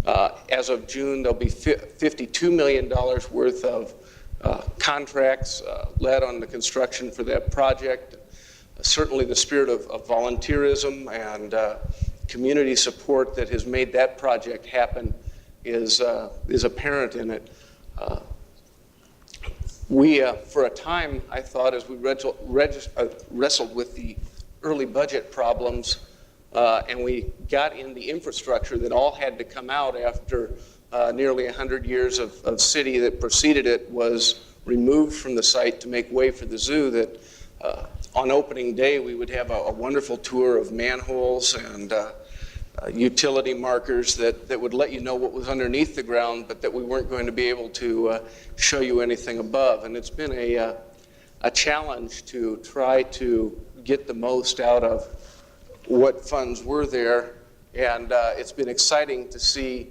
As of June, there'll be $52 million worth of contracts led on the construction for that project. Certainly the spirit of volunteerism and community support that has made that project happen is apparent in it. We, for a time, I thought, as we wrestled with the early budget problems, and we got in the infrastructure that all had to come out after nearly 100 years of city that preceded it was removed from the site to make way for the zoo, that on opening day we would have a wonderful tour of manholes and utility markers that would let you know what was underneath the ground, but that we weren't going to be able to show you anything above. And it's been a challenge to try to get the most out of what funds were there, and it's been exciting to see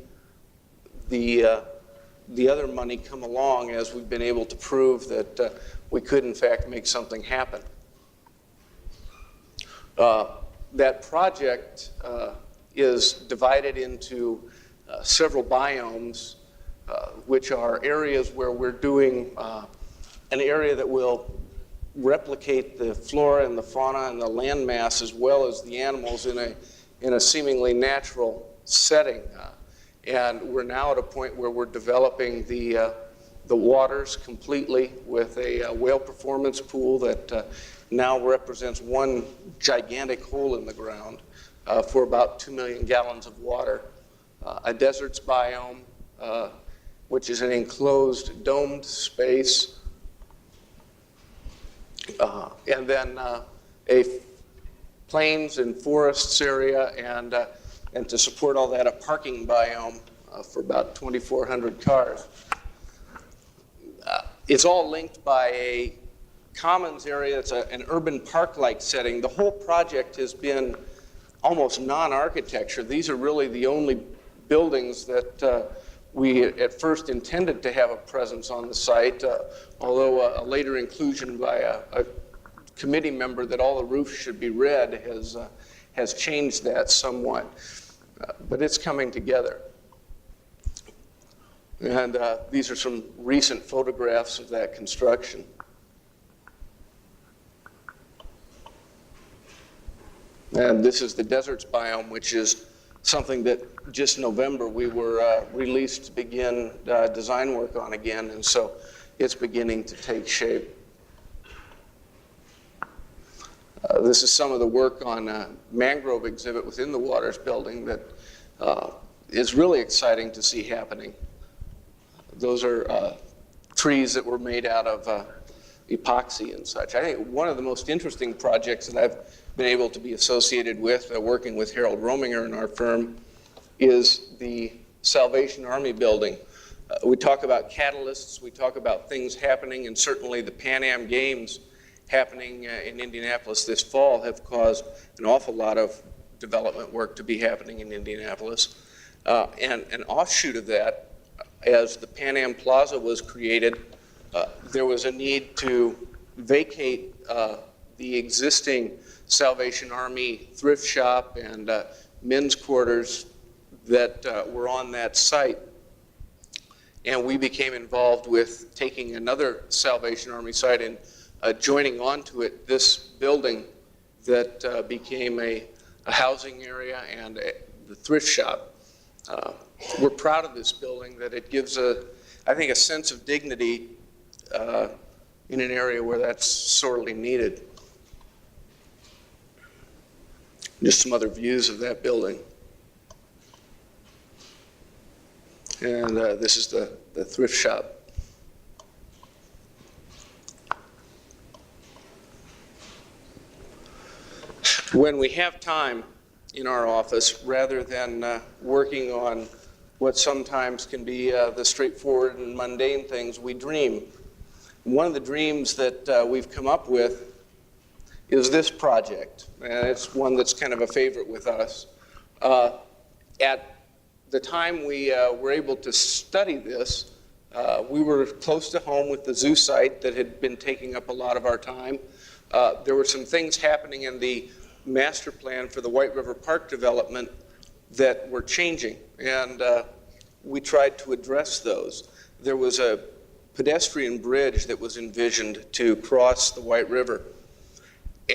the other money come along as we've been able to prove that we could in fact make something happen. That project is divided into several biomes, which are areas where we're doing an area that will replicate the flora and the fauna and the land mass as well as the animals in a seemingly natural setting. And we're now at a point where we're developing the waters completely with a whale performance pool that now represents one gigantic hole in the ground for about 2 million gallons of water. A deserts biome, which is an enclosed domed space. And then a plains and forests area, and to support all that, a parking biome for about 2,400 cars. It's all linked by a commons area. It's an urban park-like setting. The whole project has been almost non-architecture. These are really the only buildings that we at first intended to have a presence on the site, although a later inclusion by a committee member that all the roofs should be red has changed that somewhat. But it's coming together. And these are some recent photographs of that construction. And this is the deserts biome, which is something that just November we were released to begin design work on again, and so it's beginning to take shape. This is some of the work on a mangrove exhibit within the Waters building that is really exciting to see happening. Those are trees that were made out of epoxy and such. I think one of the most interesting projects that I've been able to be associated with, working with Harold Rominger in our firm, is the Salvation Army building. We talk about catalysts, we talk about things happening, and certainly the Pan Am Games happening in Indianapolis this fall have caused an awful lot of development work to be happening in Indianapolis. And an offshoot of that, as the Pan Am Plaza was created, there was a need to vacate the existing Salvation Army thrift shop and men's quarters that were on that site. And we became involved with taking another Salvation Army site and joining onto it this building that became a housing area and the thrift shop. We're proud of this building, that it gives, I think, a sense of dignity in an area where that's sorely needed. Just some other views of that building. And this is the thrift shop. When we have time in our office, rather than working on what sometimes can be the straightforward and mundane things, we dream. One of the dreams that we've come up with is this project, and it's one that's kind of a favorite with us. At the time we were able to study this, we were close to home with the zoo site that had been taking up a lot of our time. There were some things happening in the master plan for the White River Park development that were changing, and we tried to address those. There was a pedestrian bridge that was envisioned to cross the White River.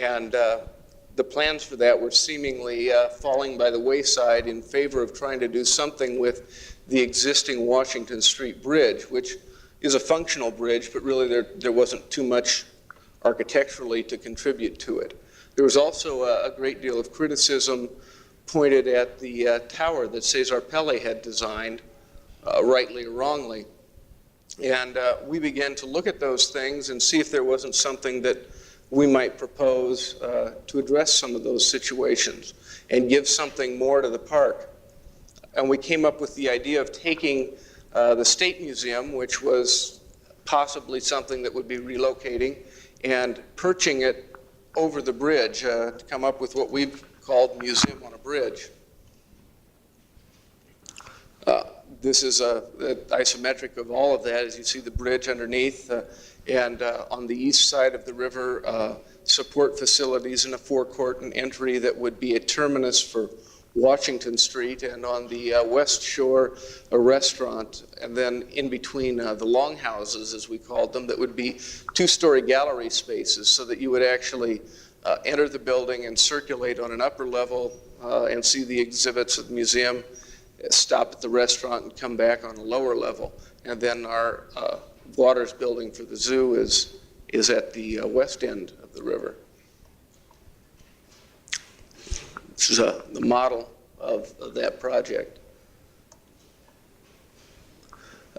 And the plans for that were seemingly falling by the wayside in favor of trying to do something with the existing Washington Street Bridge, which is a functional bridge, but really there wasn't too much architecturally to contribute to it. There was also a great deal of criticism pointed at the tower that Cesar Pelli had designed, rightly or wrongly. And we began to look at those things and see if there wasn't something that we might propose to address some of those situations and give something more to the park. And we came up with the idea of taking the State Museum, which was possibly something that would be relocating, and perching it over the bridge to come up with what we've called Museum on a Bridge. This is a isometric of all of that. As you see the bridge underneath, and on the east side of the river, support facilities and a forecourt and entry that would be a terminus for Washington Street, and on the west shore, a restaurant, and then in between the longhouses, as we called them, that would be two-story gallery spaces so that you would actually enter the building and circulate on an upper level and see the exhibits of the museum, stop at the restaurant and come back on a lower level. And then our Waters building for the zoo is at the west end of the river. This is the model of that project.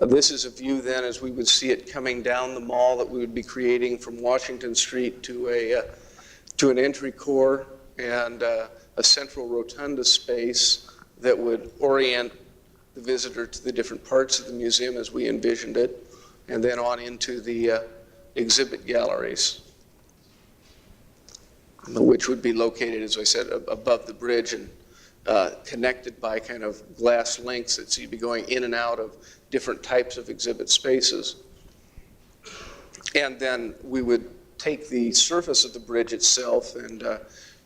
This is a view then as we would see it coming down the mall that we would be creating from Washington Street to an entry core and a central rotunda space that would orient the visitor to the different parts of the museum as we envisioned it, and then on into the exhibit galleries, which would be located, as I said, above the bridge and connected by kind of glass links that you'd be going in and out of different types of exhibit spaces. And then we would take the surface of the bridge itself and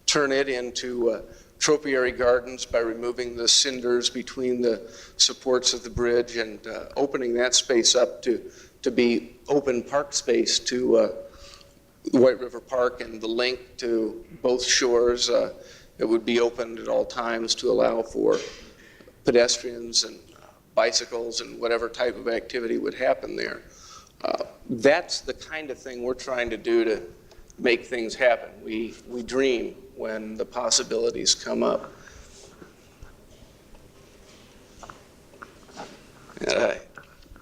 turn it into topiary gardens by removing the cinders between the supports of the bridge and opening that space up to be open park space to White River Park and the link to both shores. It would be opened at all times to allow for pedestrians and bicycles and whatever type of activity would happen there. That's the kind of thing we're trying to do to make things happen. We dream when the possibilities come up.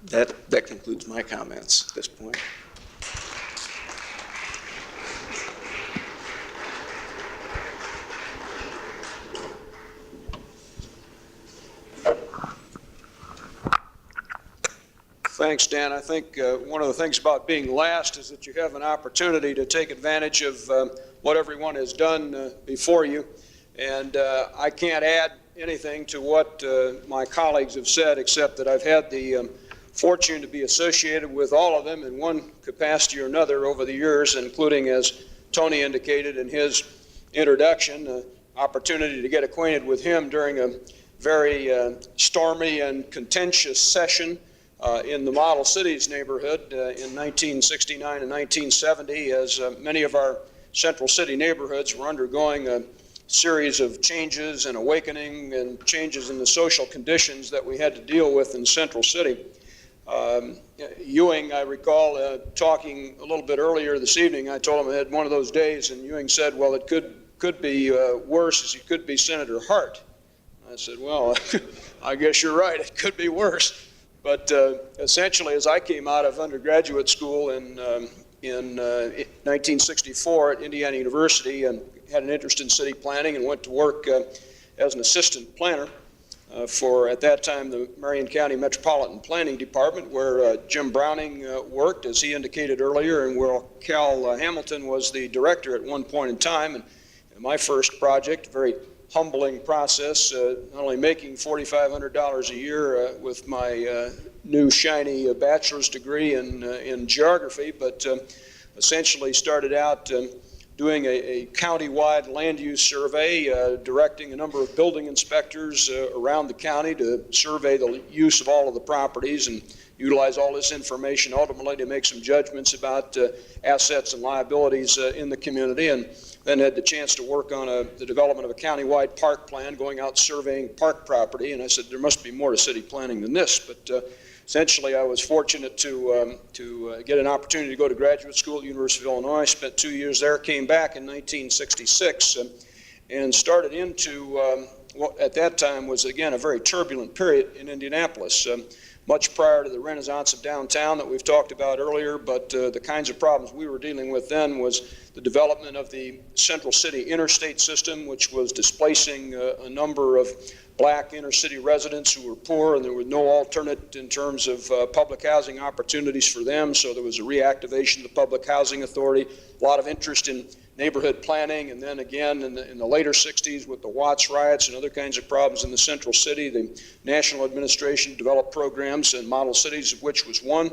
That concludes my comments at this point. Thanks, Dan. I think one of the things about being last is that you have an opportunity to take advantage of what everyone has done before you. And I can't add anything to what my colleagues have said, except that I've had the fortune to be associated with all of them in one capacity or another over the years, including, as Tony indicated in his introduction, opportunity to get acquainted with him during a very stormy and contentious session in the Model Cities neighborhood in 1969 and 1970, as many of our Central City neighborhoods were undergoing a series of changes and awakening and changes in the social conditions that we had to deal with in Central City. Ewing, I recall talking a little bit earlier this evening, I told him I had one of those days, and Ewing said, well, it could be worse, as it could be Senator Hart. I said, well, I guess you're right, it could be worse. But essentially, as I came out of undergraduate school in 1964 at Indiana University and had an interest in city planning and went to work as an assistant planner for, at that time, the Marion County Metropolitan Planning Department, where Jim Browning worked, as he indicated earlier, and where Cal Hamilton was the director at one point in time. And my first project, very humbling process, not only making $4,500 a year with my new shiny bachelor's degree in geography, but essentially started out doing a county-wide land use survey, directing a number of building inspectors around the county to survey the use of all of the properties and utilize all this information ultimately to make some judgments about assets and liabilities in the community, and then had the chance to work on the development of a county-wide park plan, going out surveying park property. And I said, there must be more to city planning than this. But essentially, I was fortunate to get an opportunity to go to graduate school at the University of Illinois. Spent 2 years there, came back in 1966, and started into what at that time was, again, a very turbulent period in Indianapolis. Much prior to the renaissance of downtown that we've talked about earlier, but the kinds of problems we were dealing with then was the development of the Central City interstate system, which was displacing a number of black inner city residents who were poor, and there was no alternate in terms of public housing opportunities for them, so there was a reactivation of the Public Housing Authority, a lot of interest in neighborhood planning, and then again in the later 60s with the Watts riots and other kinds of problems in the Central City, the National Administration developed programs and model cities, of which was one,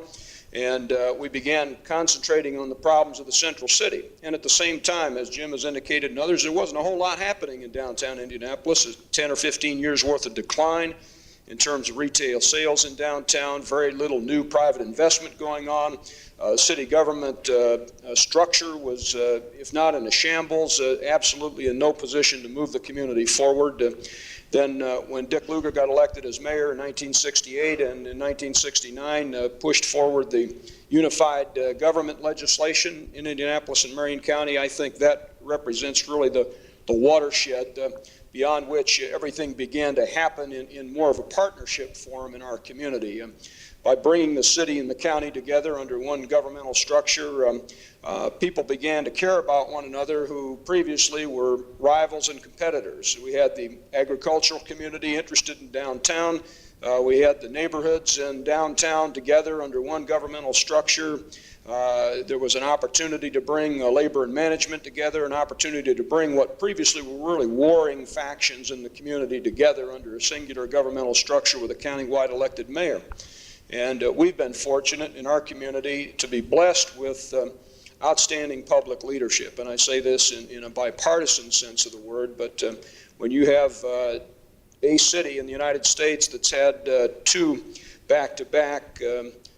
and we began concentrating on the problems of the Central City. And at the same time, as Jim has indicated and others, there wasn't a whole lot happening in downtown Indianapolis. 10 or 15 years worth of decline in terms of retail sales in downtown, very little new private investment going on. City government structure was, if not in a shambles, absolutely in no position to move the community forward. Then when Dick Lugar got elected as mayor in 1968 and in 1969 pushed forward the unified government legislation in Indianapolis and Marion County, I think that represents really the watershed beyond which everything began to happen in more of a partnership form in our community. By bringing the city and the county together under one governmental structure, people began to care about one another who previously were rivals and competitors. We had the agricultural community interested in downtown. We had the neighborhoods in downtown together under one governmental structure. There was an opportunity to bring labor and management together, an opportunity to bring what previously were really warring factions in the community together under a singular governmental structure with a county-wide elected mayor. And we've been fortunate in our community to be blessed with outstanding public leadership. And I say this in a bipartisan sense of the word, but when you have a city in the United States that's had two back-to-back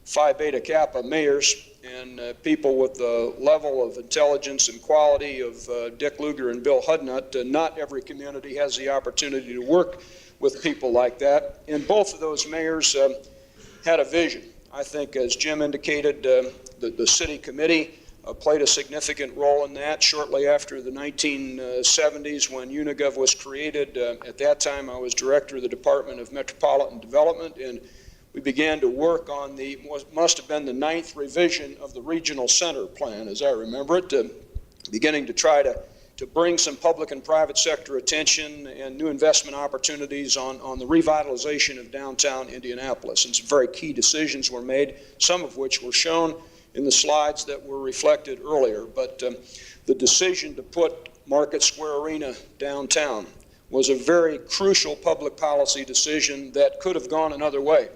Phi Beta Kappa mayors and people with the level of intelligence and quality of Dick Lugar and Bill Hudnut, not every community has the opportunity to work with people like that. And both of those mayors had a vision. I think, as Jim indicated, the city committee played a significant role in that. Shortly after the 1970s, when Unigov was created, at that time I was director of the Department of Metropolitan Development, and we began to work on the, must have been the 9th revision of the regional center plan, as I remember it, beginning to try to bring some public and private sector attention and new investment opportunities on the revitalization of downtown Indianapolis. And some very key decisions were made, some of which were shown in the slides that were reflected earlier. But the decision to put Market Square Arena downtown was a very crucial public policy decision that could have gone another way.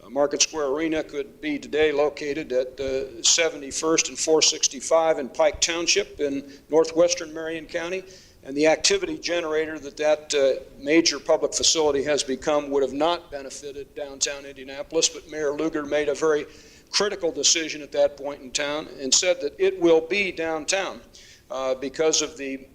Market Square Arena could be today located at 71st and 465 in Pike Township in northwestern Marion County, and the activity generator that major public facility has become would have not benefited downtown Indianapolis, but Mayor Lugar made a very critical decision at that point in time and said that it will be downtown because of the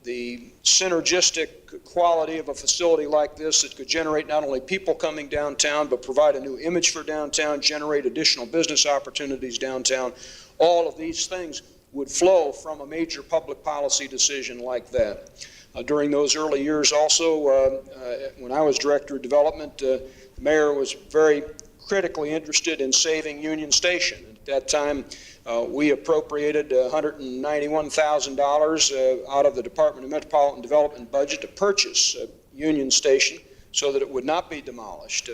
synergistic quality of a facility like this that could generate not only people coming downtown, but provide a new image for downtown, generate additional business opportunities downtown. All of these things would flow from a major public policy decision like that. During those early years also, when I was director of development, the mayor was very critically interested in saving Union Station. At that time, we appropriated $191,000 out of the Department of Metropolitan Development budget to purchase Union Station so that it would not be demolished.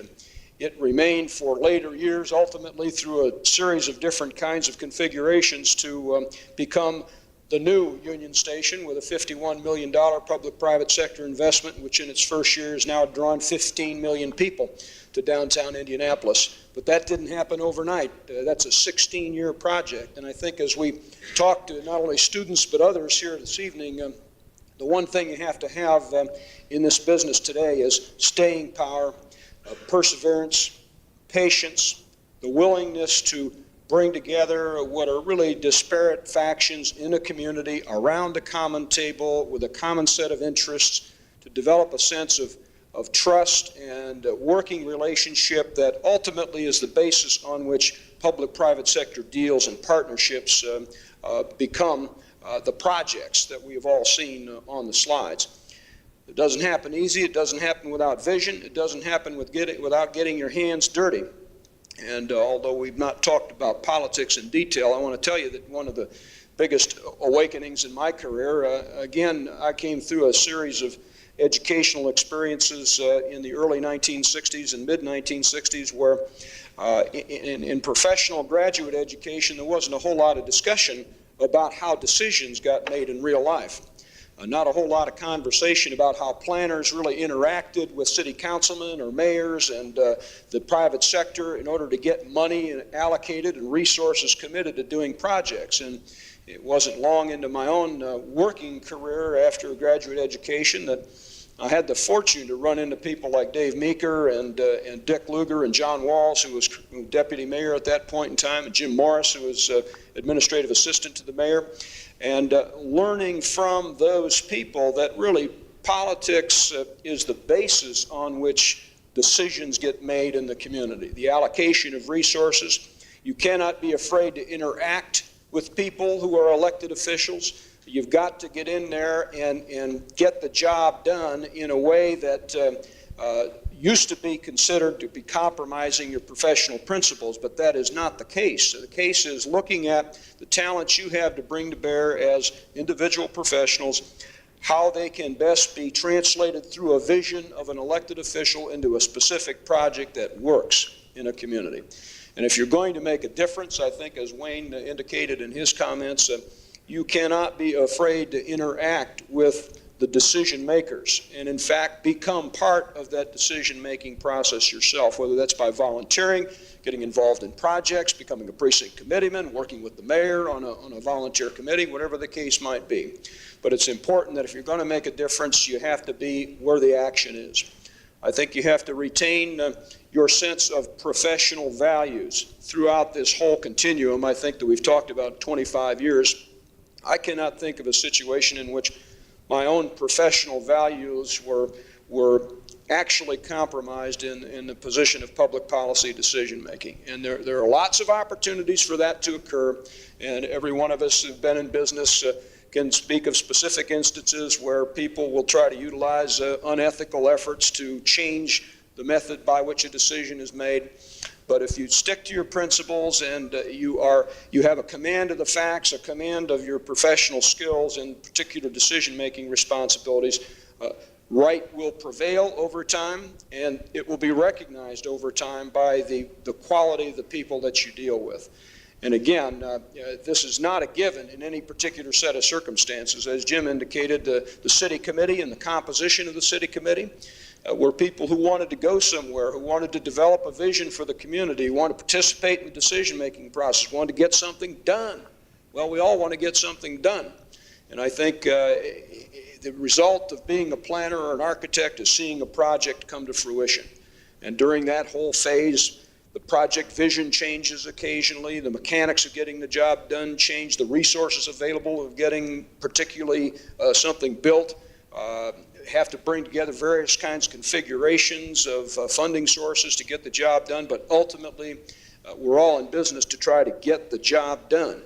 It remained for later years, ultimately through a series of different kinds of configurations, to become the new Union Station with a $51 million public-private sector investment, which in its first year has now drawn 15 million people to downtown Indianapolis. But that didn't happen overnight. That's a 16-year project. And I think as we talk to not only students but others here this evening, the one thing you have to have in this business today is staying power, perseverance, patience, the willingness to bring together what are really disparate factions in a community around a common table with a common set of interests to develop a sense of trust and a working relationship that ultimately is the basis on which public-private sector deals and partnerships become the projects that we have all seen on the slides. It doesn't happen easy. It doesn't happen without vision. It doesn't happen without getting your hands dirty. And although we've not talked about politics in detail, I want to tell you that one of the biggest awakenings in my career, again, I came through a series of educational experiences in the early 1960s and mid-1960s where in professional graduate education there wasn't a whole lot of discussion about how decisions got made in real life. Not a whole lot of conversation about how planners really interacted with city councilmen or mayors and the private sector in order to get money allocated and resources committed to doing projects. And it wasn't long into my own working career after graduate education that I had the fortune to run into people like Dave Meeker and Dick Lugar and John Walls, who was deputy mayor at that point in time, and Jim Morris, who was administrative assistant to the mayor. And learning from those people that really politics is the basis on which decisions get made in the community. The allocation of resources. You cannot be afraid to interact with people who are elected officials. You've got to get in there and get the job done in a way that used to be considered to be compromising your professional principles, but that is not the case. So the case is looking at the talents you have to bring to bear as individual professionals, how they can best be translated through a vision of an elected official into a specific project that works in a community. And if you're going to make a difference, I think as Wayne indicated in his comments, you cannot be afraid to interact with the decision makers and in fact become part of that decision making process yourself, whether that's by volunteering, getting involved in projects, becoming a precinct committeeman, working with the mayor on a volunteer committee, whatever the case might be. But it's important that if you're going to make a difference, you have to be where the action is. I think you have to retain your sense of professional values throughout this whole continuum. I think that we've talked about 25 years. I cannot think of a situation in which my own professional values were actually compromised in the position of public policy decision making. And there are lots of opportunities for that to occur, and every one of us who've been in business can speak of specific instances where people will try to utilize unethical efforts to change the method by which a decision is made. But if you stick to your principles and you have a command of the facts, a command of your professional skills and particular decision-making responsibilities, right will prevail over time, and it will be recognized over time by the quality of the people that you deal with. And again, this is not a given in any particular set of circumstances. As Jim indicated, the city committee and the composition of the city committee were people who wanted to go somewhere, who wanted to develop a vision for the community, who wanted to participate in the decision-making process, wanted to get something done. Well, we all want to get something done. And I think the result of being a planner or an architect is seeing a project come to fruition. And during that whole phase, the project vision changes occasionally, the mechanics of getting the job done change, the resources available of getting particularly something built, have to bring together various kinds of configurations of funding sources to get the job done, but ultimately we're all in business to try to get the job done.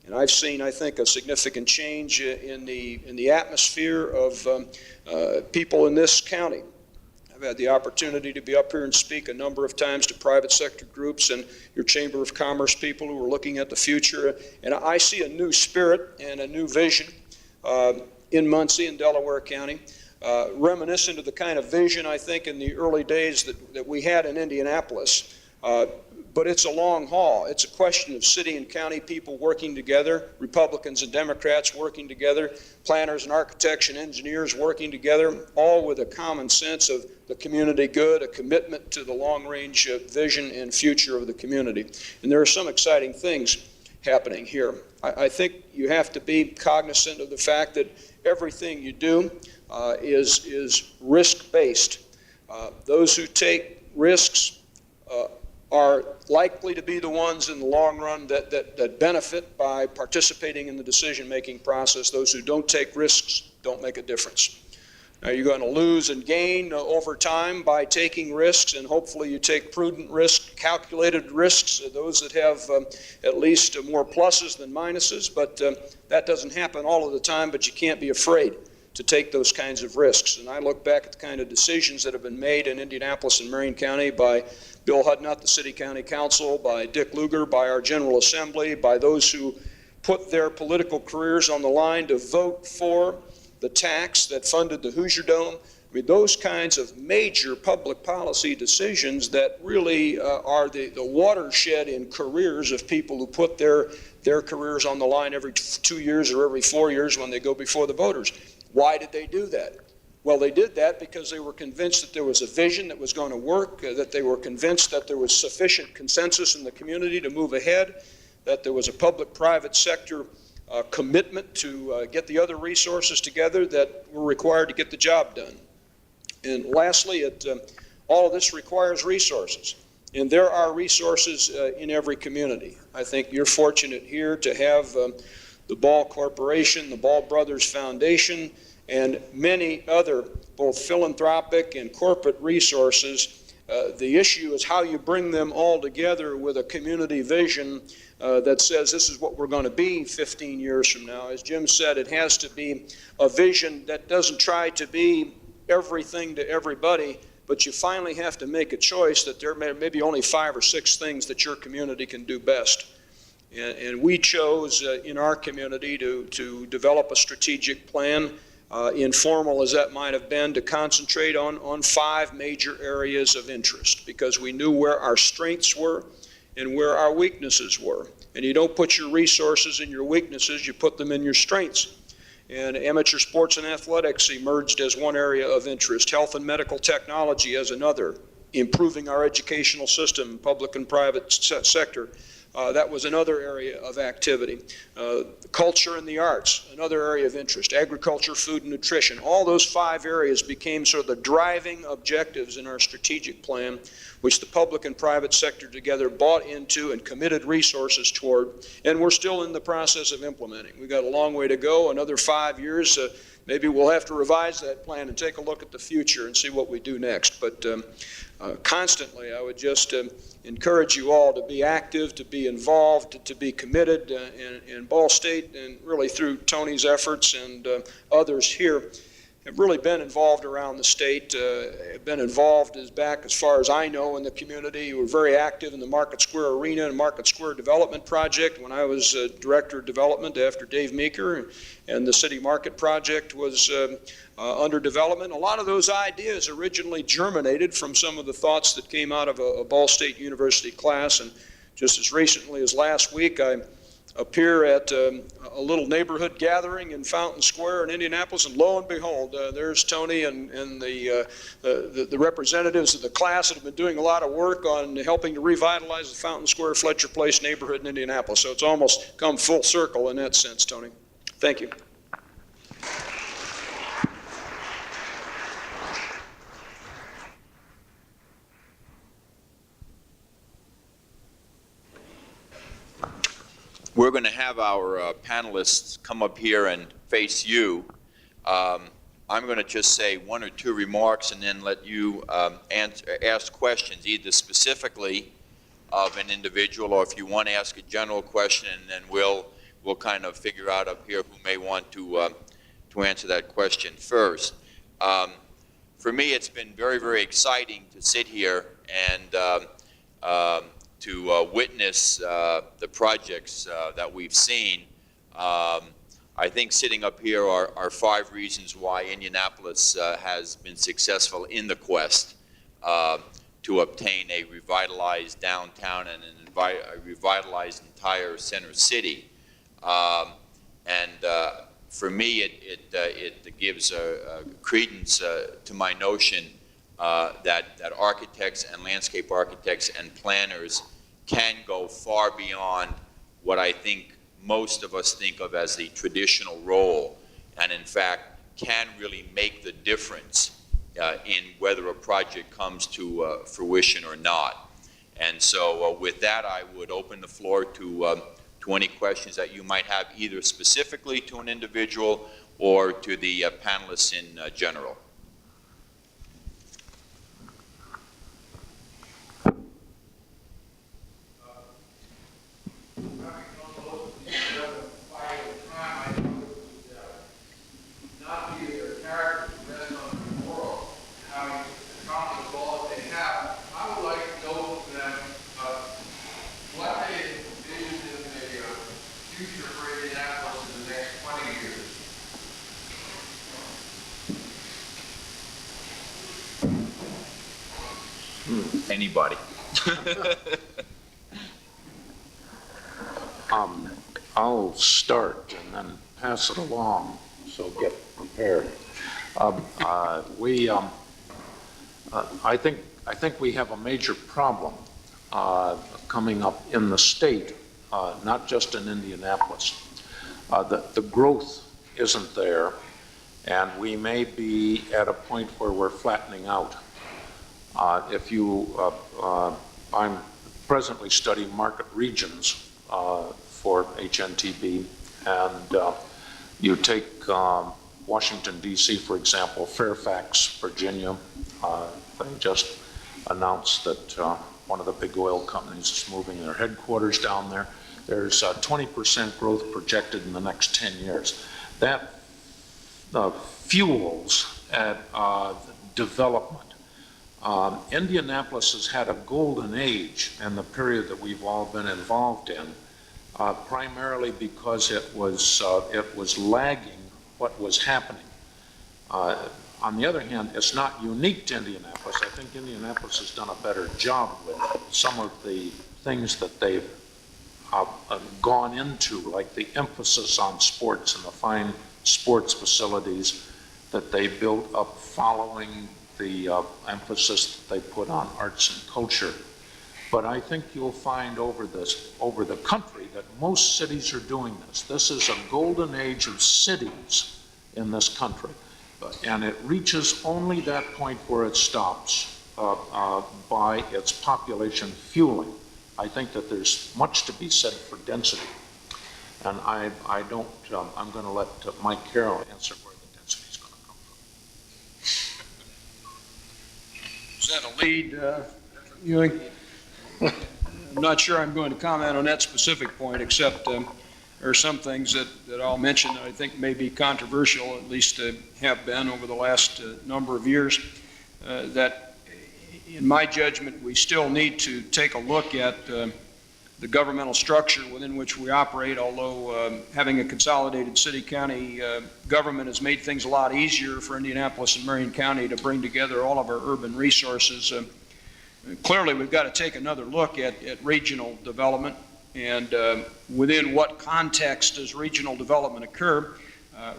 And I've seen, I think, a significant change in the atmosphere of people in this county. I've had the opportunity to be up here and speak a number of times to private sector groups and your Chamber of Commerce people who are looking at the future. And I see a new spirit and a new vision in Muncie and Delaware County, reminiscent of the kind of vision, I think, in the early days that we had in Indianapolis. but it's a long haul. It's a question of city and county people working together, Republicans and Democrats working together, planners and architects and engineers working together, all with a common sense of the community good, a commitment to the long-range vision and future of the community. And there are some exciting things happening here. I think you have to be cognizant of the fact that everything you do is risk-based. Those who take risks are likely to be the ones in the long run that benefit by participating in the decision-making process. Those who don't take risks don't make a difference. Now, you're going to lose and gain over time by taking risks, and hopefully you take prudent risks, calculated risks, those that have at least more pluses than minuses, but that doesn't happen all of the time, but you can't be afraid to take those kinds of risks. And I look back at the kind of decisions that have been made in Indianapolis and Marion County by Bill Hudnut, the City County Council, by Dick Lugar, by our General Assembly, by those who put their political careers on the line to vote for the tax that funded the Hoosier Dome. I mean, those kinds of major public policy decisions that really are the watershed in careers of people who put their careers on the line every 2 years or every 4 years when they go before the voters. Why did they do that? Well, they did that because they were convinced that there was a vision that was going to work, that they were convinced that there was sufficient consensus in the community to move ahead, that there was a public-private sector commitment to get the other resources together that were required to get the job done. And lastly, all of this requires resources. And there are resources in every community. I think you're fortunate here to have the Ball Corporation, the Ball Brothers Foundation, and many other both philanthropic and corporate resources. The issue is how you bring them all together with a community vision that says this is what we're going to be 15 years from now. As Jim said, it has to be a vision that doesn't try to be everything to everybody, but you finally have to make a choice that there may be only 5 or 6 things that your community can do best. And we chose in our community to develop a strategic plan, informal as that might have been, to concentrate on 5 major areas of interest, because we knew where our strengths were and where our weaknesses were. And you don't put your resources in your weaknesses, you put them in your strengths. And amateur sports and athletics emerged as one area of interest, health and medical technology as another, improving our educational system, public and private sector. That was another area of activity. Culture and the arts, another area of interest. Agriculture, food, and nutrition. All those 5 areas became sort of the driving objectives in our strategic plan, which the public and private sector together bought into and committed resources toward, and we're still in the process of implementing. We've got a long way to go, another 5 years. Maybe we'll have to revise that plan and take a look at the future and see what we do next. But constantly, I would just encourage you all to be active, to be involved, to be committed in Ball State, and really through Tony's efforts and others here have really been involved around the state, have been involved back as far as I know in the community. We're very active in the Market Square Arena and Market Square Development Project when I was Director of Development after Dave Meeker, and the City Market Project was under development. A lot of those ideas originally germinated from some of the thoughts that came out of a Ball State University class, and just as recently as last week I appear at a little neighborhood gathering in Fountain Square in Indianapolis, and lo and behold, there's Tony and the representatives of the class that have been doing a lot of work on helping to revitalize the Fountain Square Fletcher Place neighborhood in Indianapolis. So it's almost come full circle in that sense, Tony. Thank you. We're going to have our panelists come up here and face you. I'm going to just say 1 or 2 remarks and then let you ask questions, either specifically of an individual, or if you want to ask a general question, and then we'll kind of figure out up here who may want to answer that question first. For me, it's been very, very exciting to sit here and to witness the projects that we've seen. I think sitting up here are 5 reasons why Indianapolis has been successful in the quest to obtain a revitalized downtown and a revitalized entire center city. For me, it gives credence to my notion that architects and landscape architects and planners can go far beyond what I think most of us think of as the traditional role, and in fact can really make the difference in whether a project comes to fruition or not. And so with that, I would open the floor to any questions that you might have, either specifically to an individual or to the panelists in general. Anybody? I'll start and then pass it along, so get prepared. I think we have a major problem coming up in the state, not just in Indianapolis. The growth isn't there, and we may be at a point where we're flattening out. I'm presently studying market regions for HNTB, and you take Washington, D.C., for example, Fairfax, Virginia. They just announced that one of the big oil companies is moving their headquarters down there. There's 20% growth projected in the next 10 years. That fuels development. Indianapolis has had a golden age in the period that we've all been involved in, primarily because it was lagging what was happening. On the other hand, it's not unique to Indianapolis. I think Indianapolis has done a better job with some of the things that they've gone into, like the emphasis on sports and the fine sports facilities that they built up following the emphasis that they put on arts and culture. But I think you'll find over the country that most cities are doing this. This is a golden age of cities in this country. And it reaches only that point where it stops by its population fueling. I think that there's much to be said for density. And I'm going to let Mike Carroll answer where the density is going to come from. Is that a lead, Ewing? I'm not sure I'm going to comment on that specific point, except there are some things that I'll mention that I think may be controversial, at least have been over the last number of years, that in my judgment we still need to take a look at the governmental structure within which we operate, although having a consolidated city-county government has made things a lot easier for Indianapolis and Marion County to bring together all of our urban resources. Clearly, we've got to take another look at regional development and within what context does regional development occur.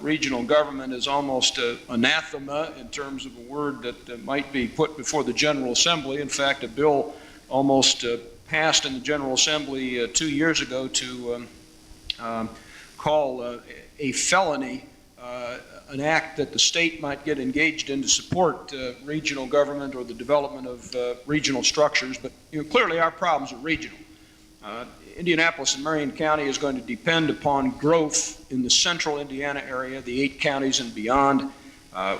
Regional government is almost anathema in terms of a word that might be put before the General Assembly. In fact, a bill almost passed in the General Assembly 2 years ago to call a felony an act that the state might get engaged in to support regional government or the development of regional structures. But clearly our problems are regional. Indianapolis and Marion County is going to depend upon growth in the central Indiana area, the 8 counties and beyond.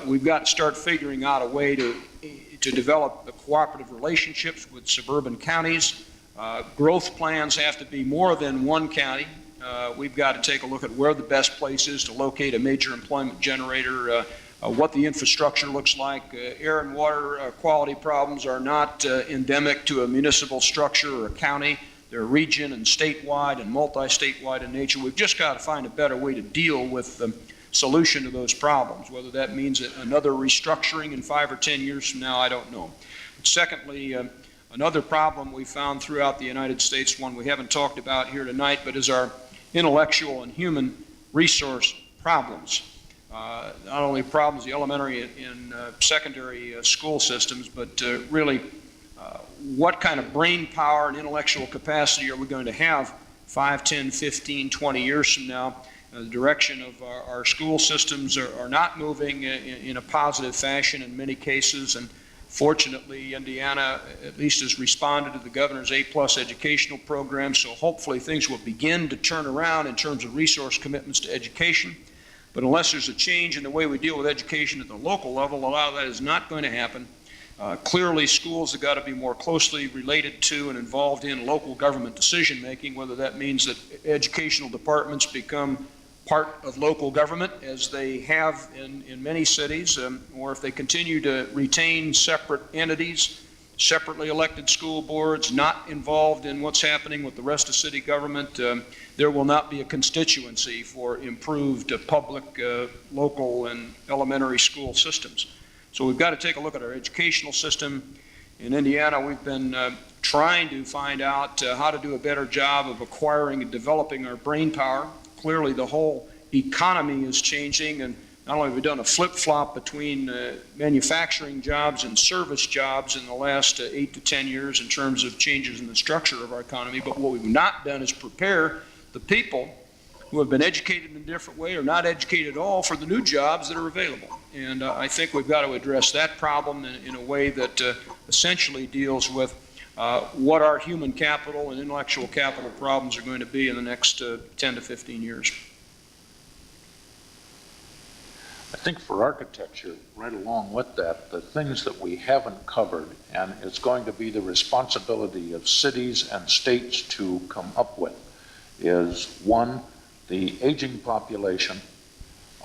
We've got to start figuring out a way to develop the cooperative relationships with suburban counties. Growth plans have to be more than one county. We've got to take a look at where the best place is to locate a major employment generator, what the infrastructure looks like. Air and water quality problems are not endemic to a municipal structure or a county. They're region and statewide and multi-statewide in nature. We've just got to find a better way to deal with the solution to those problems. Whether that means another restructuring in 5 or 10 years from now, I don't know. Secondly, another problem we found throughout the United States, one we haven't talked about here tonight, but is our intellectual and human resource problems. Not only problems in the elementary and secondary school systems, but really what kind of brain power and intellectual capacity are we going to have 5, 10, 15, 20 years from now? The direction of our school systems are not moving in a positive fashion in many cases, and fortunately Indiana at least has responded to the governor's A+ educational program, so hopefully things will begin to turn around in terms of resource commitments to education. But unless there's a change in the way we deal with education at the local level, a lot of that is not going to happen. Clearly, schools have got to be more closely related to and involved in local government decision making, whether that means that educational departments become part of local government, as they have in many cities, or if they continue to retain separate entities, separately elected school boards, not involved in what's happening with the rest of city government, there will not be a constituency for improved public, local, and elementary school systems. So we've got to take a look at our educational system. In Indiana, we've been trying to find out how to do a better job of acquiring and developing our brain power. Clearly, the whole economy is changing, and not only have we done a flip-flop between manufacturing jobs and service jobs in the last 8 to 10 years in terms of changes in the structure of our economy, but what we've not done is prepare the people who have been educated in a different way or not educated at all for the new jobs that are available. And I think we've got to address that problem in a way that essentially deals with what our human capital and intellectual capital problems are going to be in the next 10 to 15 years. I think for architecture, right along with that, the things that we haven't covered, and it's going to be the responsibility of cities and states to come up with, is one, the aging population,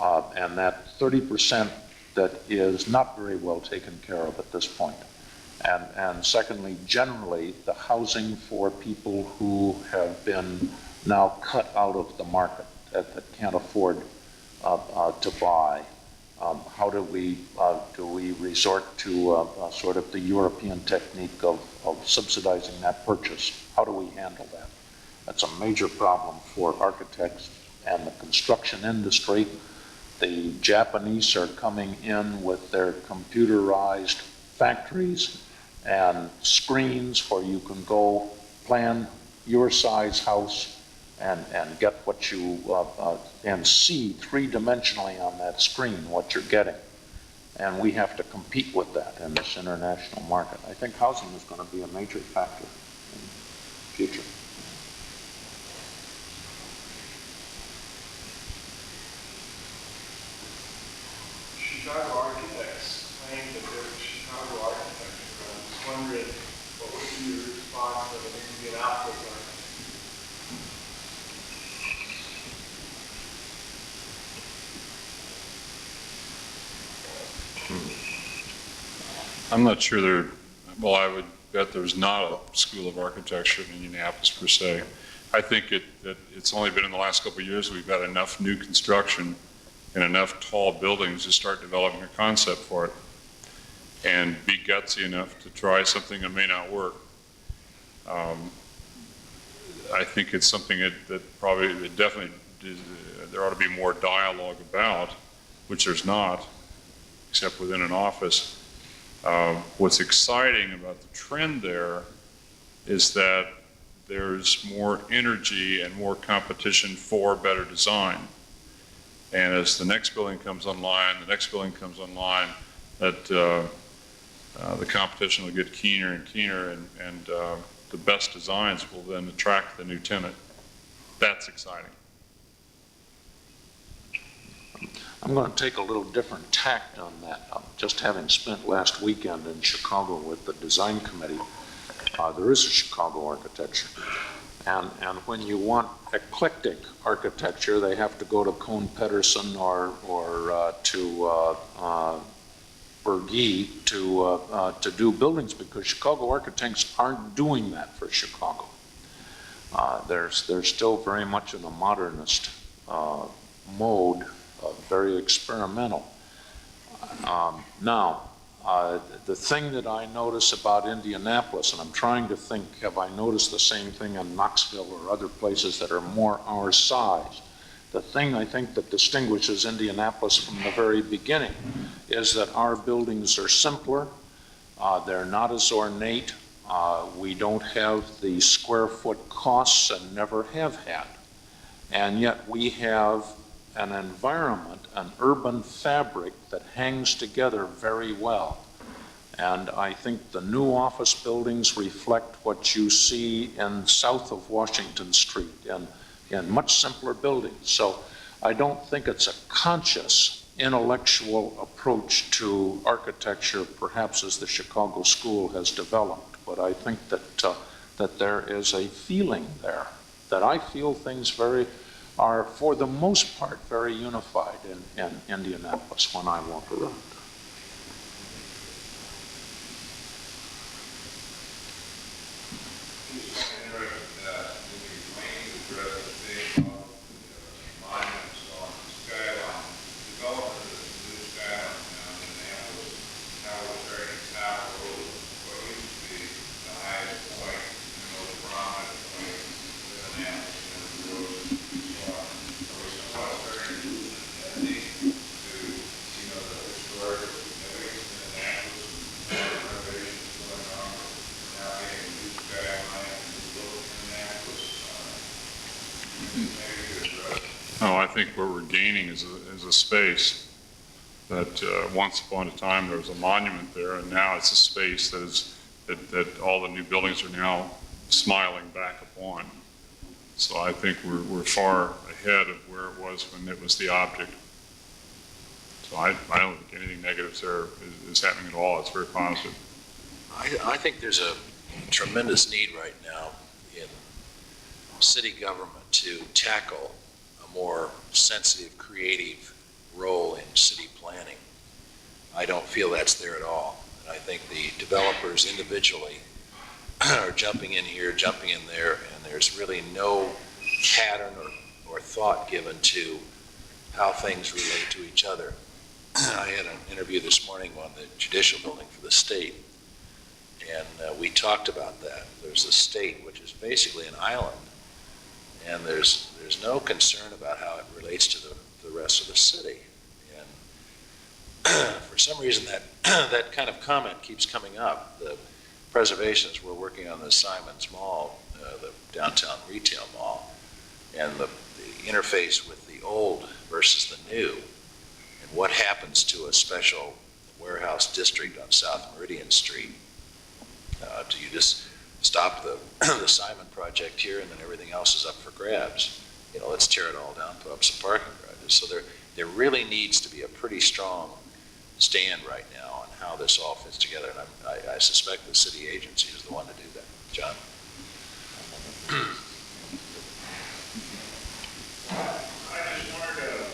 and that 30% that is not very well taken care of at this point. And secondly, generally, the housing for people who have been now cut out of the market, that can't afford to buy. How do we resort to sort of the European technique of subsidizing that purchase? How do we handle that? That's a major problem for architects and the construction industry. The Japanese are coming in with their computerized factories and screens where you can go plan your size house and get what you, and see three-dimensionally on that screen what you're getting. And we have to compete with that in this international market. I think housing is going to be a major factor in the future. Chicago architects claim that they're Chicago architecture. I was wondering what would be your response to an Indianapolis architect? I'm not sure there, well, I would bet there's not a school of architecture in Indianapolis per se. I think that it's only been in the last couple of years we've had enough new construction and enough tall buildings to start developing a concept for it and be gutsy enough to try something that may not work. I think it's something that probably, definitely, there ought to be more dialogue about, which there's not, except within an office. What's exciting about the trend there is that there's more energy and more competition for better design. And as the next building comes online, that the competition will get keener and keener, and the best designs will then attract the new tenant. That's exciting. I'm going to take a little different tact on that. Just having spent last weekend in Chicago with the design committee, there is a Chicago architecture. And when you want eclectic architecture, they have to go to Cohn-Pedersen or to Berge to do buildings, because Chicago architects aren't doing that for Chicago. They're still very much in a modernist mode, very experimental. Now, The thing that I notice about Indianapolis, and I'm trying to think, have I noticed the same thing in Knoxville or other places that are more our size? The thing I think that distinguishes Indianapolis from the very beginning is that our buildings are simpler. They're not as ornate. We don't have the square foot costs and never have had. And yet we have an environment, an urban fabric that hangs together very well. And I think the new office buildings reflect what you see in south of Washington Street in much simpler buildings. So I don't think it's a conscious intellectual approach to architecture, perhaps as the Chicago school has developed, but I think that there is a feeling there, that I feel things are for the most part very unified in Indianapolis when I walk around. No, I think what we're gaining is a space that once upon a time there was a monument there, and now it's a space that all the new buildings are now smiling back upon. So I think we're far ahead of where it was when it was the object. So I don't think anything negative there is happening at all. It's very positive. I think there's a tremendous need right now in city government to tackle a more sensitive, creative role in city planning. I don't feel that's there at all. And I think the developers individually are jumping in here, jumping in there, and there's really no pattern or thought given to how things relate to each other. I had an interview this morning on the judicial building for the state, and we talked about that. There's a state, which is basically an island, and there's no concern about how it relates to the rest of the city. And for some reason, that kind of comment keeps coming up. The preservationists were working on the Simons Mall, the downtown retail mall, and the interface with the old versus the new, and what happens to a special warehouse district on South Meridian Street. Do you just stop the Simon project here and then everything else is up for grabs? You know, let's tear it all down, put up some parking garages. So there really needs to be a pretty strong stand right now on how this all fits together, and I suspect the city agency is the one to do that. John? I just wondered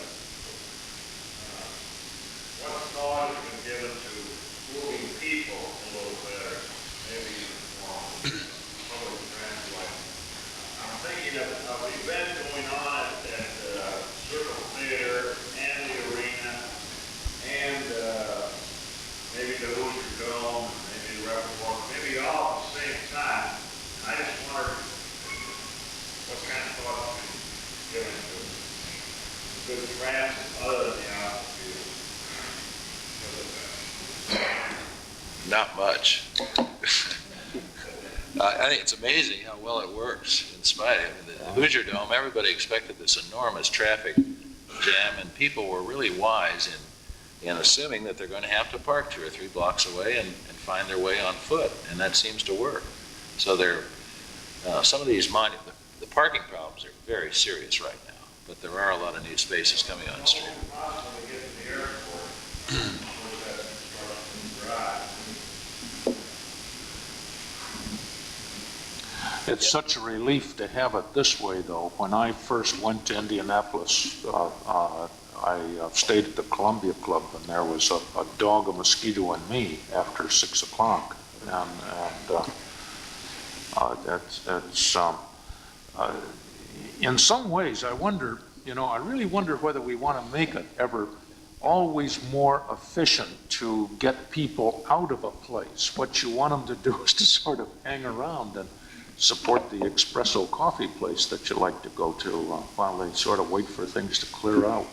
what thought has been given to moving people a little better, maybe more public transport. I'm thinking of an event going on at Circle Theater and the arena, and maybe the Hoosier Dome, maybe the Repertoire, maybe all at the same time. I just wondered what kind of thought has been given to good transit other than the outfield. Not much. I think it's amazing how well it works in spite of the Hoosier Dome. Everybody expected this enormous traffic jam, and people were really wise in assuming that they're going to have to park 2 or 3 blocks away and find their way on foot, and that seems to work. So some of these the parking problems are very serious right now, but there are a lot of new spaces coming on the street. It's such a relief to have it this way, though. When I first went to Indianapolis, I stayed at the Columbia Club, and there was a dog, a mosquito, and me after 6 o'clock. In some ways, I wonder, I really wonder whether we want to make it ever always more efficient to get people out of a place. What you want them to do is to sort of hang around and support the espresso coffee place that you like to go to while they sort of wait for things to clear out.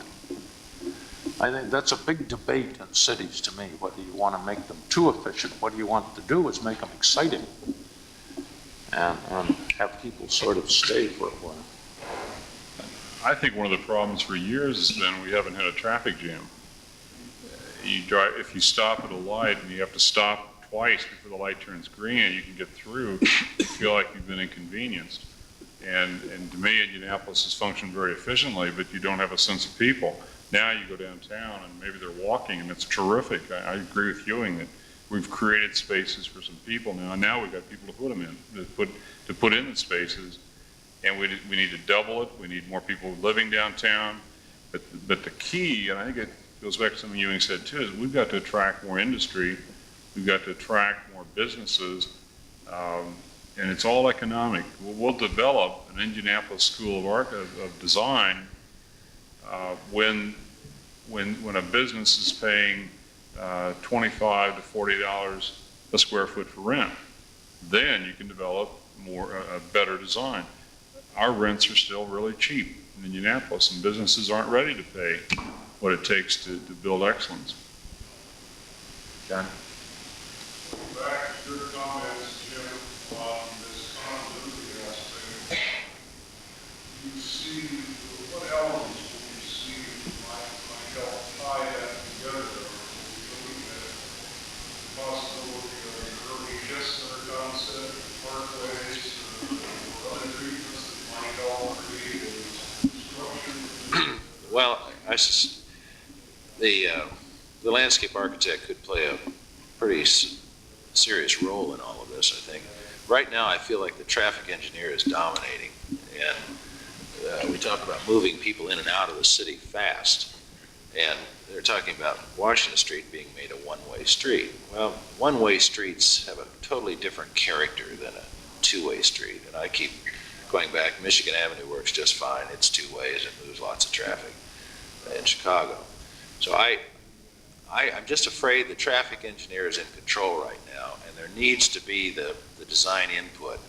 I think that's a big debate in cities to me, whether you want to make them too efficient. What you want to do is make them exciting and have people sort of stay for a while. I think one of the problems for years has been we haven't had a traffic jam. You drive, if you stop at a light and you have to stop twice before the light turns green and you can get through, you feel like you've been inconvenienced. And to me, Indianapolis has functioned very efficiently, but you don't have a sense of people. Now you go downtown and maybe they're walking and it's terrific. I agree with Ewing that we've created spaces for some people now. And now we've got people to put them in, to put in the spaces. And we need to double it. We need more people living downtown. But the key, and I think it goes back to something Ewing said too, is we've got to attract more industry. We've got to attract more businesses. And it's all economic. We'll develop an Indianapolis School of Design when a business is paying $25 to $40 a square foot for rent. Then you can develop a better design. Our rents are still really cheap in Indianapolis, and businesses aren't ready to pay what it takes to build excellence. John? Back to your comments, Jim, on this continuity aspect. You see, what elements do you see might help tie that together? Are we looking at the possibility of an early Kistler concept, parkways, or other treatments that might help create a structure? Well, the landscape architect could play a pretty serious role in all of this, I think. Right now, I feel like the traffic engineer is dominating, and we talk about moving people in and out of the city fast, and they're talking about Washington Street being made a one-way street. Well, one-way streets have a totally different character than a two-way street, and I keep going back. Michigan Avenue works just fine. It's two ways. It moves lots of traffic in Chicago. So I'm just afraid the traffic engineer is in control right now, and there needs to be the design input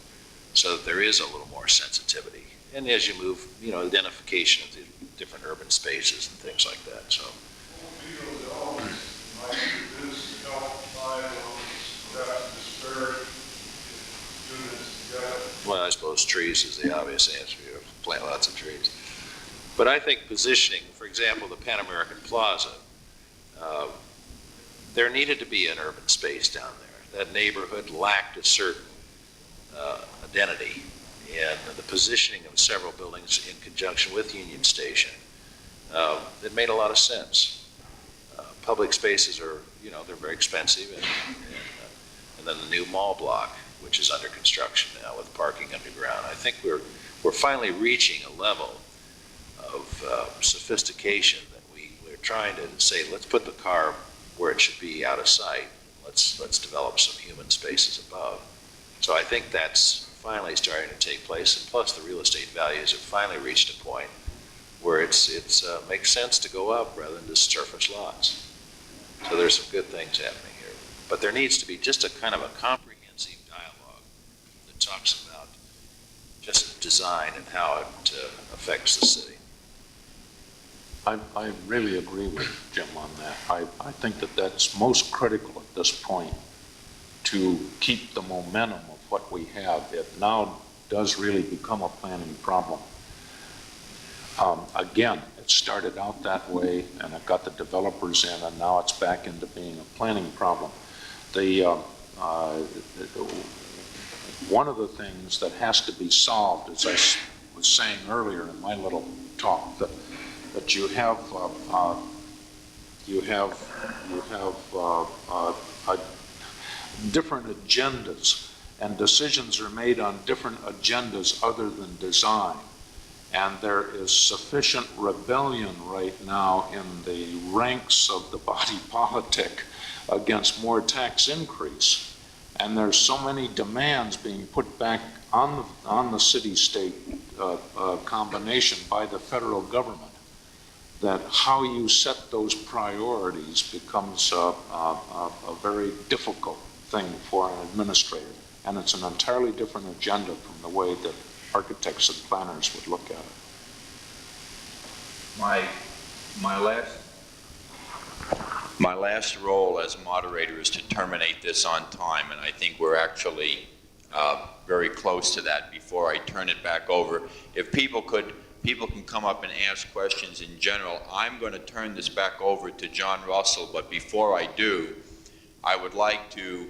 so that there is a little more sensitivity. And as you move, identification of the different urban spaces and things like that. So. Well, I suppose trees is the obvious answer. You plant lots of trees. But I think positioning, for example, the Pan American Plaza, there needed to be an urban space down there. That neighborhood lacked a certain identity, and the positioning of several buildings in conjunction with Union Station, it made a lot of sense. Public spaces are, they're very expensive, and then the new mall block, which is under construction now with parking underground. I think we're finally reaching a level of sophistication that we're trying to say, let's put the car where it should be, out of sight. Let's develop some human spaces above. So I think that's finally starting to take place, and plus the real estate values have finally reached a point where it makes sense to go up rather than just surface lots. So there's some good things happening here. But there needs to be just a kind of a comprehensive dialogue that talks about just design and how it affects the city. I really agree with Jim on that. I think that that's most critical at this point to keep the momentum of what we have. It now does really become a planning problem. Again, it started out that way, and it got the developers in, and now it's back into being a planning problem. One of the things that has to be solved, as I was saying earlier in my little talk, that you have different agendas, and decisions are made on different agendas other than design. And there is sufficient rebellion right now in the ranks of the body politic against more tax increase. And there's so many demands being put back on the city-state combination by the federal government that how you set those priorities becomes a very difficult thing for an administrator. And it's an entirely different agenda from the way that architects and planners would look at it. My last role as moderator is to terminate this on time, and I think we're actually very close to that before I turn it back over. If people can come up and ask questions in general. I'm going to turn this back over to John Russell, but before I do, I would like to,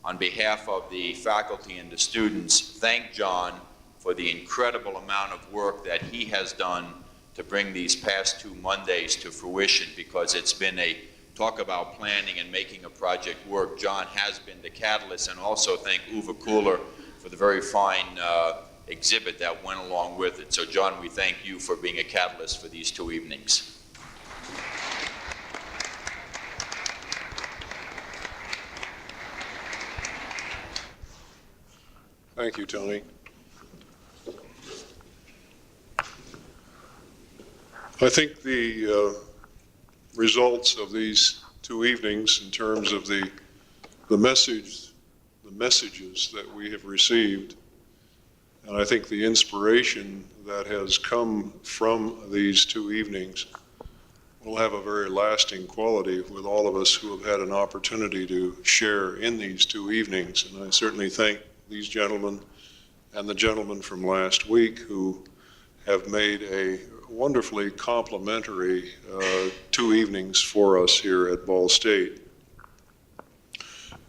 on behalf of the faculty and the students, thank John for the incredible amount of work that he has done to bring these past 2 Mondays to fruition, because it's been a talk about planning and making a project work. John has been the catalyst, and also thank Uwe Kuhler for the very fine exhibit that went along with it. So John, we thank you for being a catalyst for these 2 evenings. Thank you, Tony. I think the results of these 2 evenings in terms of the messages that we have received, and I think the inspiration that has come from these 2 evenings will have a very lasting quality with all of us who have had an opportunity to share in these 2 evenings. And I certainly thank these gentlemen and the gentleman from last week who have made a wonderfully complimentary 2 evenings for us here at Ball State.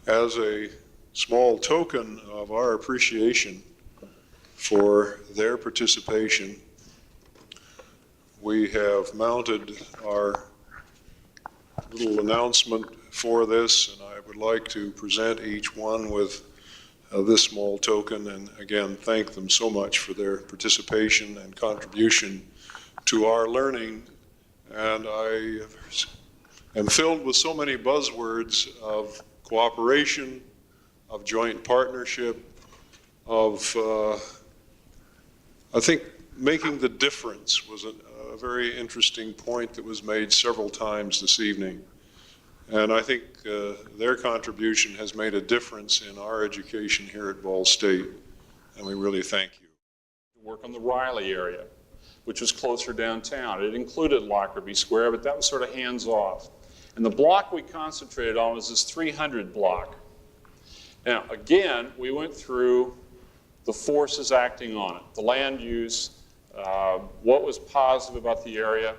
As a small token of our appreciation for their participation, we have mounted our little announcement for this, and I would like to present each one with this small token, and again thank them so much for their participation and contribution to our learning. And I am filled with so many buzzwords of cooperation, of joint partnership, of I think making the difference was a very interesting point that was made several times this evening. And I think their contribution has made a difference in our education here at Ball State, and we really thank you. Work on the Riley area, which was closer downtown. It included Lockerbie Square, but that was sort of hands-off. And the block we concentrated on was this 300 block. Now, again, we went through the forces acting on it, the land use, what was positive about the area,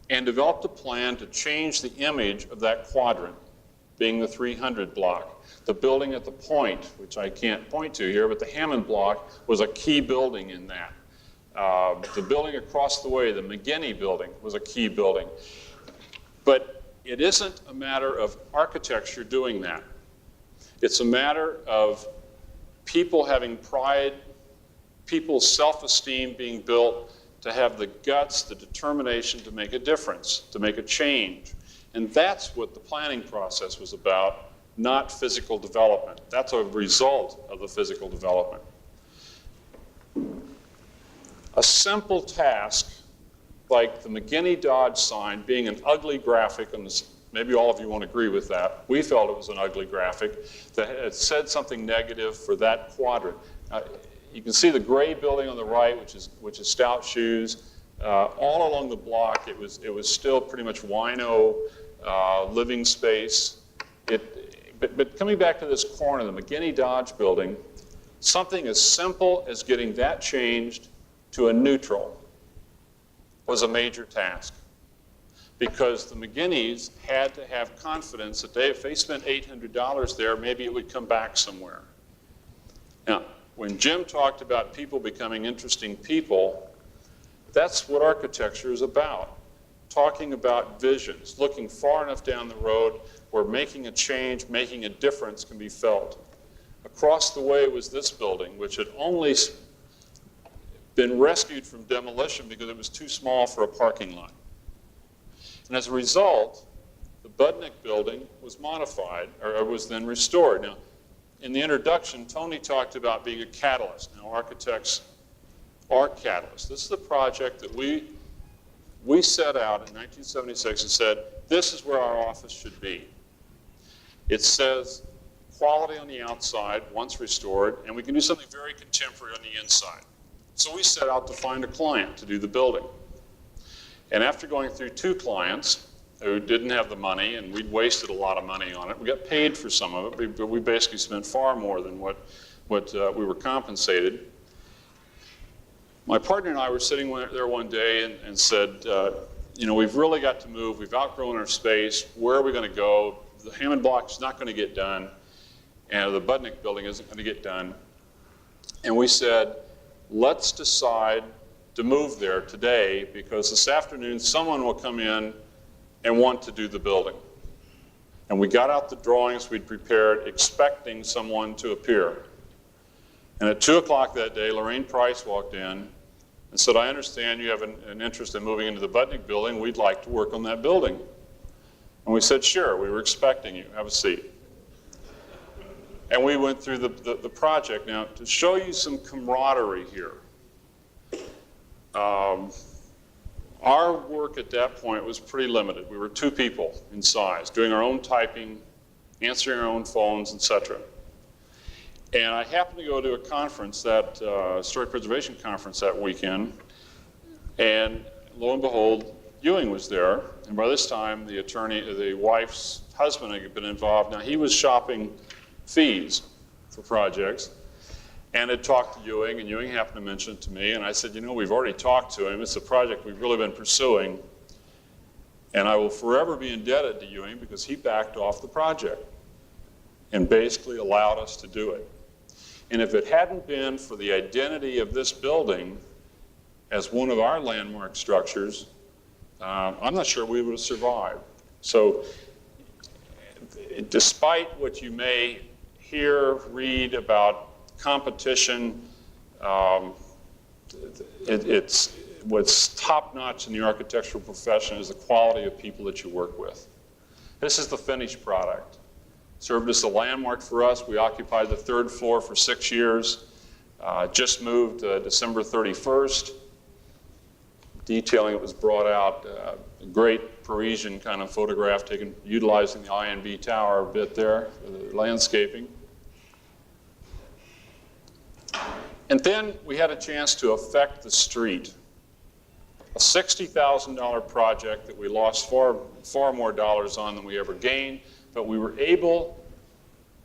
and developed a plan to change the image of that quadrant, being the 300 block. The building at the Point, which I can't point to here, but the Hammond block was a key building in that. The building across the way, the McGinney building, was a key building. But it isn't a matter of architecture doing that. It's a matter of people having pride, people's self-esteem being built to have the guts, the determination to make a difference, to make a change. And that's what the planning process was about, not physical development. That's a result of the physical development. A simple task like the McGinney Dodge sign being an ugly graphic, and maybe all of you won't agree with that. We felt it was an ugly graphic that had said something negative for that quadrant. You can see the gray building on the right, which is Stout Shoes. All along the block, it was still pretty much wino living space. But coming back to this corner, the McGinney Dodge building, something as simple as getting that changed to a neutral was a major task, because the McGinneys had to have confidence that if they spent $800 there, maybe it would come back somewhere. Now, when Jim talked about people becoming interesting people, that's what architecture is about. Talking about visions, looking far enough down the road where making a change, making a difference can be felt. Across the way was this building, which had only been rescued from demolition because it was too small for a parking lot. And as a result, the Budnick building was modified, or was then restored. Now, in the introduction, Tony talked about being a catalyst. Now, architects are catalysts. This is the project that we we set out in 1976 and said, this is where our office should be. It says quality on the outside once restored, and we can do something very contemporary on the inside. So we set out to find a client to do the building. And after going through 2 clients who didn't have the money, and we'd wasted a lot of money on it, we got paid for some of it, but we basically spent far more than what we were compensated. My partner and I were sitting there one day and said, you know, we've really got to move. We've outgrown our space. Where are we going to go? The Hammond block is not going to get done, and the Budnick building isn't going to get done. And we said, let's decide to move there today, because this afternoon someone will come in and want to do the building. And we got out the drawings we'd prepared, expecting someone to appear. And at 2 o'clock that day, Lorraine Price walked in and said, I understand you have an interest in moving into the Budnick building. We'd like to work on that building. And we said, sure, we were expecting you. Have a seat. And we went through the project. Now, to show you some camaraderie here, our work at that point was pretty limited. We were 2 people in size, doing our own typing, answering our own phones, etc. And I happened to go to a conference, that Historic Preservation Conference that weekend, and lo and behold, Ewing was there. And by this time, the wife's husband had been involved. Now, he was shopping fees for projects, and had talked to Ewing, and Ewing happened to mention it to me, and I said, you know, we've already talked to him. It's a project we've really been pursuing, and I will forever be indebted to Ewing because he backed off the project and basically allowed us to do it. And if it hadn't been for the identity of this building as one of our landmark structures, I'm not sure we would have survived. So despite what you may hear, read about competition, it's what's top-notch in the architectural profession is the quality of people that you work with. This is the finished product. Served as a landmark for us. We occupied the 3rd floor for 6 years. Just moved December 31st. Detailing it was brought out. A great Parisian kind of photograph taken utilizing the INB tower a bit there, the landscaping. And then we had a chance to affect the street. A $60,000 project that we lost far more dollars on than we ever gained, but we were able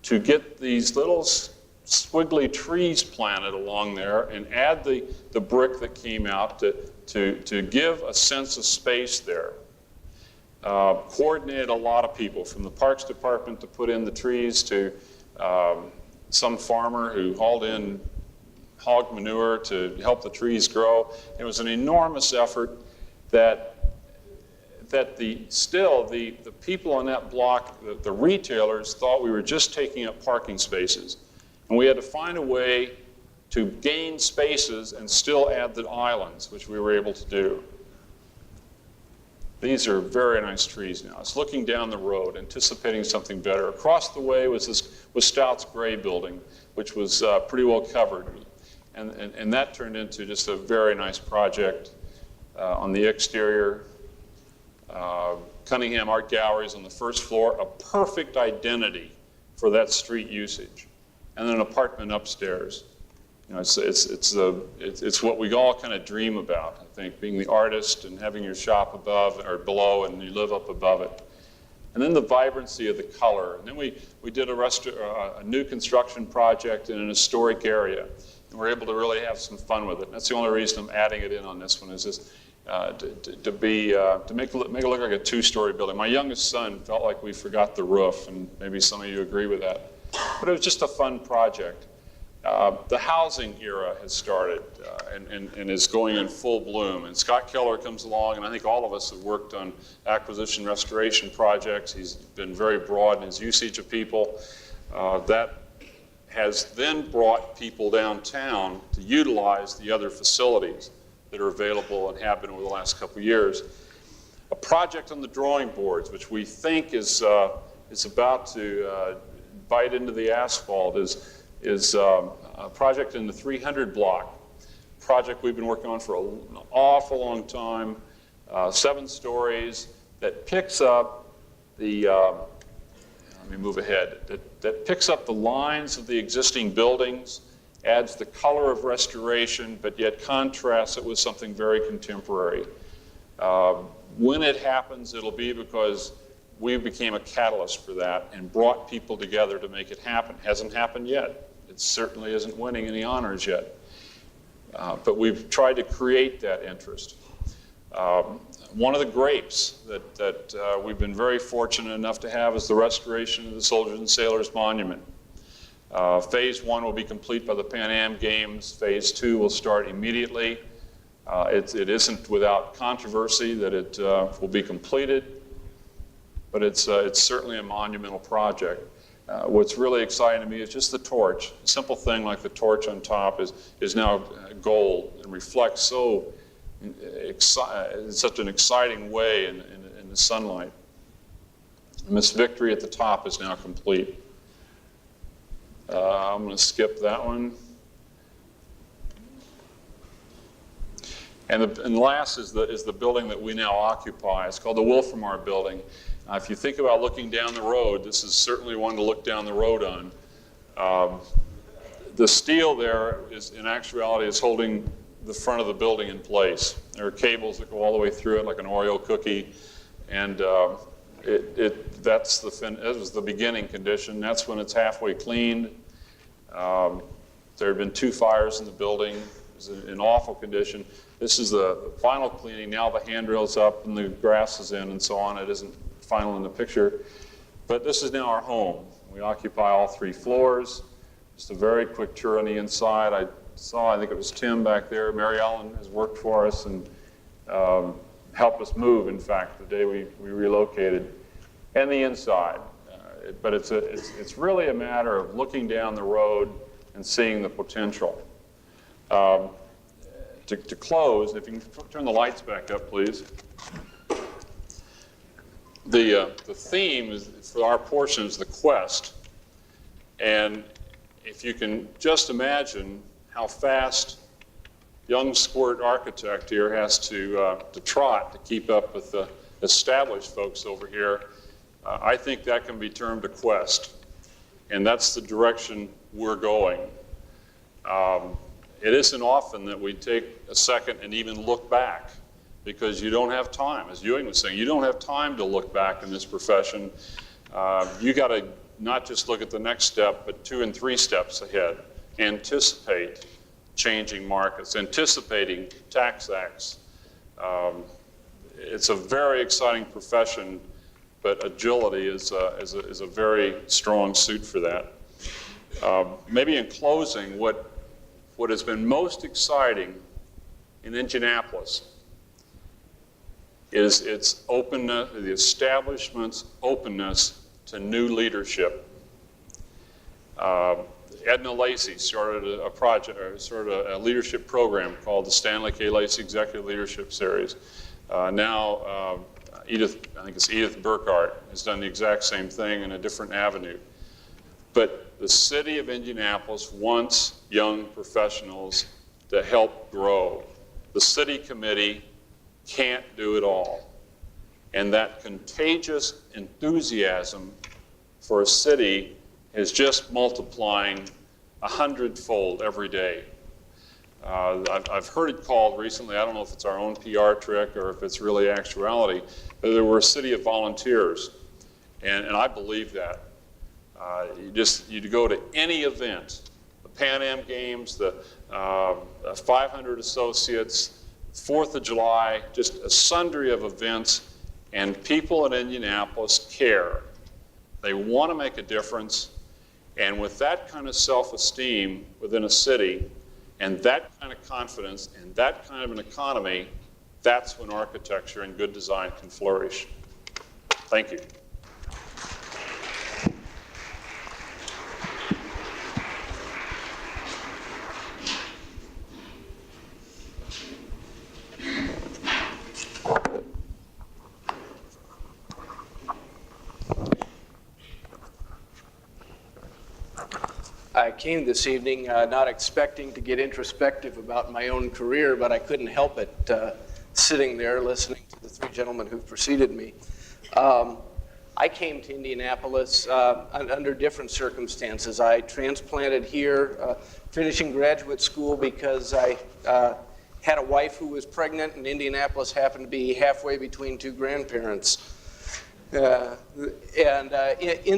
to get these little squiggly trees planted along there and add the brick that came out to give a sense of space there. Coordinated a lot of people, from the Parks Department to put in the trees to some farmer who hauled in hog manure to help the trees grow. It was an enormous effort that the people on that block, the retailers, thought we were just taking up parking spaces. And we had to find a way to gain spaces and still add the islands, which we were able to do. These are very nice trees now. It's looking down the road, anticipating something better. Across the way was Stout's Gray building, which was pretty well covered. And that turned into just a very nice project on the exterior. Cunningham Art Galleries on the 1st floor, a perfect identity for that street usage. And then an apartment upstairs. You know, it's what we all kind of dream about, I think, being the artist and having your shop above or below and you live up above it. And then the vibrancy of the color. And then we did a new construction project in an historic area. And we're able to really have some fun with it. And that's the only reason I'm adding it in on this one, is just to make it look like a 2-story building. My youngest son felt like we forgot the roof, and maybe some of you agree with that. But it was just a fun project. The housing era has started and is going in full bloom. And Scott Keller comes along, and I think all of us have worked on acquisition restoration projects. He's been very broad in his usage of people. That has then brought people downtown to utilize the other facilities that are available and have been over the last couple of years. A project on the drawing boards, which we think is about to bite into the asphalt, is a project in the 300 block. Project we've been working on for an awful long time. 7 stories, that picks up the, let me move ahead, that picks up the lines of the existing buildings, adds the color of restoration, but yet contrasts it with something very contemporary. When it happens, it'll be because we became a catalyst for that and brought people together to make it happen. Hasn't happened yet. It certainly isn't winning any honors yet. But we've tried to create that interest. One of the grapes that we've been very fortunate enough to have is the restoration of the Soldiers and Sailors Monument. Phase 1 will be complete by the Pan Am Games. Phase 2 will start immediately. It isn't without controversy that it will be completed, but it's certainly a monumental project. What's really exciting to me is just the torch. A simple thing like the torch on top is now gold and reflects so in such an exciting way in the sunlight. Miss Victory at the top is now complete. I'm going to skip that one. And last is the building that we now occupy. It's called the Wolframar Building. If you think about looking down the road, this is certainly one to look down the road on. The steel there is, in actuality, is holding the front of the building in place. There are cables that go all the way through it like an Oreo cookie, and that was the beginning condition. That's when it's halfway cleaned. There have been 2 fires in the building. It's in awful condition. This is the final cleaning. Now the handrail's up and the grass is in and so on. It isn't final in the picture. But this is now our home. We occupy all 3 floors. Just a very quick tour on the inside. I think it was Tim back there. Mary Ellen has worked for us and helped us move, in fact, the day we relocated. And the inside. But it's really a matter of looking down the road and seeing the potential. To close, if you can turn the lights back up, please. The theme is, for our portion, is the quest. And if you can just imagine how fast young squirt architect here has to trot to keep up with the established folks over here, I think that can be termed a quest. And that's the direction we're going. It isn't often that we take a second and even look back, because you don't have time. As Ewing was saying, you don't have time to look back in this profession. You got to not just look at the next step, but 2 and 3 steps ahead. Anticipate changing markets, anticipating tax acts. It's a very exciting profession, but agility is a very strong suit for that. Maybe in closing, what has been most exciting in Indianapolis is its openness, the establishment's openness to new leadership. Edna Lacey started a project, or started a leadership program called the Stanley K. Lacey Executive Leadership Series. Now, I think it's Edith Burkhart, has done the exact same thing in a different avenue. But the city of Indianapolis wants young professionals to help grow. The city committee can't do it all. And that contagious enthusiasm for a city is just multiplying 100-fold every day. I've heard it called recently, I don't know if it's our own PR trick or if it's really actuality, but we're a city of volunteers. And I believe that. You go to any event, the Pan Am Games, the 500 Associates, 4th of July, just a sundry of events, and people in Indianapolis care. They want to make a difference, and with that kind of self-esteem within a city, and that kind of confidence, and that kind of an economy, that's when architecture and good design can flourish. Thank you. I came this evening not expecting to get introspective about my own career, but I couldn't help it sitting there listening to the gentlemen who've preceded me. I came to Indianapolis under different circumstances. I transplanted here, finishing graduate school because I had a wife who was pregnant, and Indianapolis happened to be halfway between two grandparents. In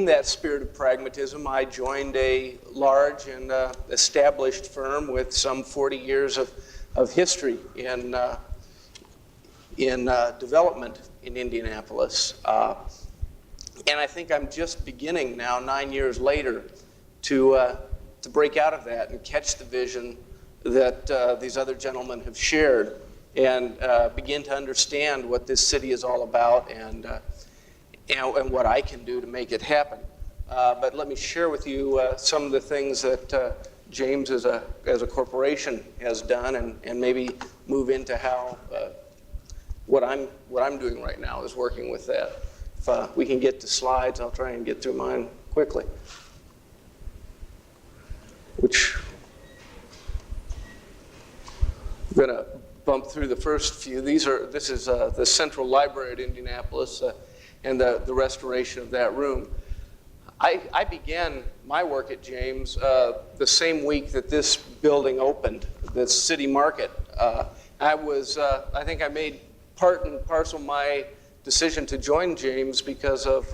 that spirit of pragmatism, I joined a large and established firm with some 40 years of history in development in Indianapolis. And I think I'm just beginning now, 9 years later, to break out of that and catch the vision that these other gentlemen have shared, and begin to understand what this city is all about, and what I can do to make it happen. But let me share with you some of the things that James as a corporation has done, and maybe move into how what I'm doing right now is working with that. If we can get to slides, I'll try and get through mine quickly. Which I'm going to bump through the first few. This is the Central Library at Indianapolis and the restoration of that room. I began my work at James the same week that this building opened, the City Market. I think I made part and parcel my decision to join James because of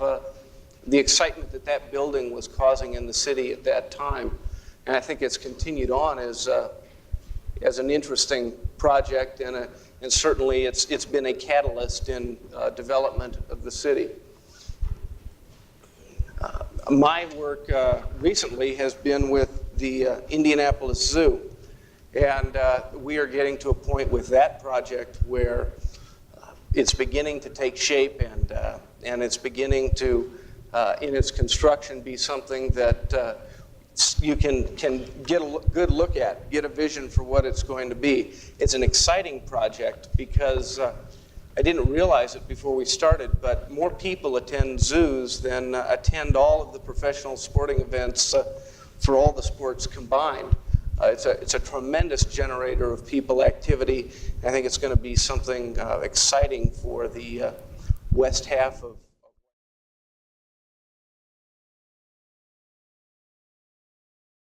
the excitement that that building was causing in the city at that time. And I think it's continued on as an interesting project, and certainly it's been a catalyst in development of the city. My work recently has been with the Indianapolis Zoo, and we are getting to a point with that project where it's beginning to take shape, and it's beginning to, in its construction, be something that you can get a good look at, get a vision for what it's going to be. It's an exciting project because I didn't realize it before we started, but more people attend zoos than attend all of the professional sporting events for all the sports combined. It's a tremendous generator of people activity. I think it's going to be something exciting for the west half of